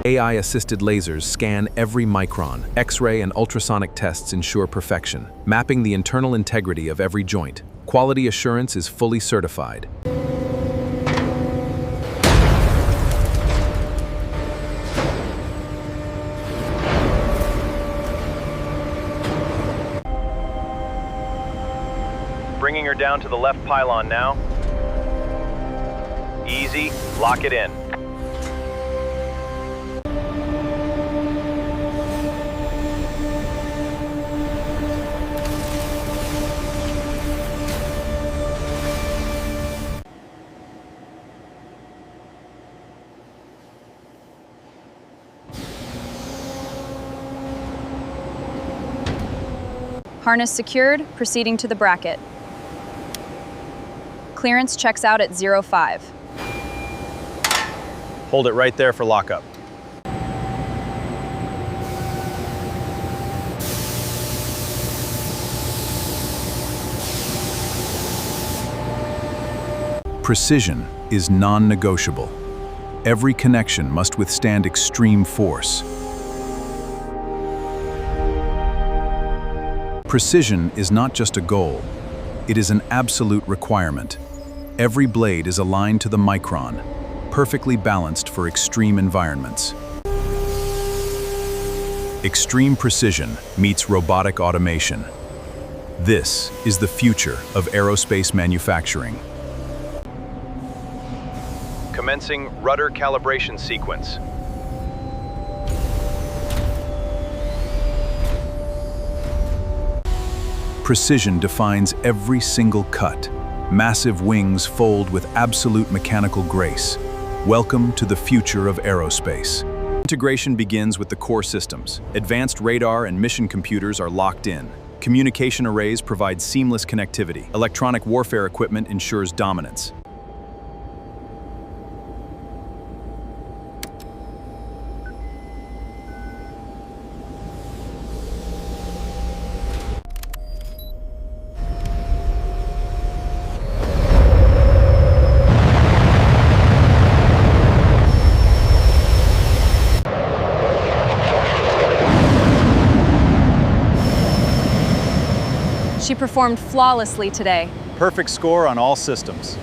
AI-assisted lasers scan every micron. X-ray and ultrasonic tests ensure perfection, mapping the internal integrity of every joint. Quality assurance is fully certified. Bringing her down to the left pylon now. Easy, lock it in. Harness secured, proceeding to the bracket. Clearance checks out at 05. Hold it right there for lockup. Precision is non-negotiable. Every connection must withstand extreme force. Precision is not just a goal, it is an absolute requirement. Every blade is aligned to the micron, perfectly balanced for extreme environments. Extreme precision meets robotic automation. This is the future of aerospace manufacturing. Commencing rudder calibration sequence. Precision defines every single cut. Massive wings fold with absolute mechanical grace. Welcome to the future of aerospace. Integration begins with the core systems. Advanced radar and mission computers are locked in. Communication arrays provide seamless connectivity. Electronic warfare equipment ensures dominance. She performed flawlessly today. Perfect score on all systems.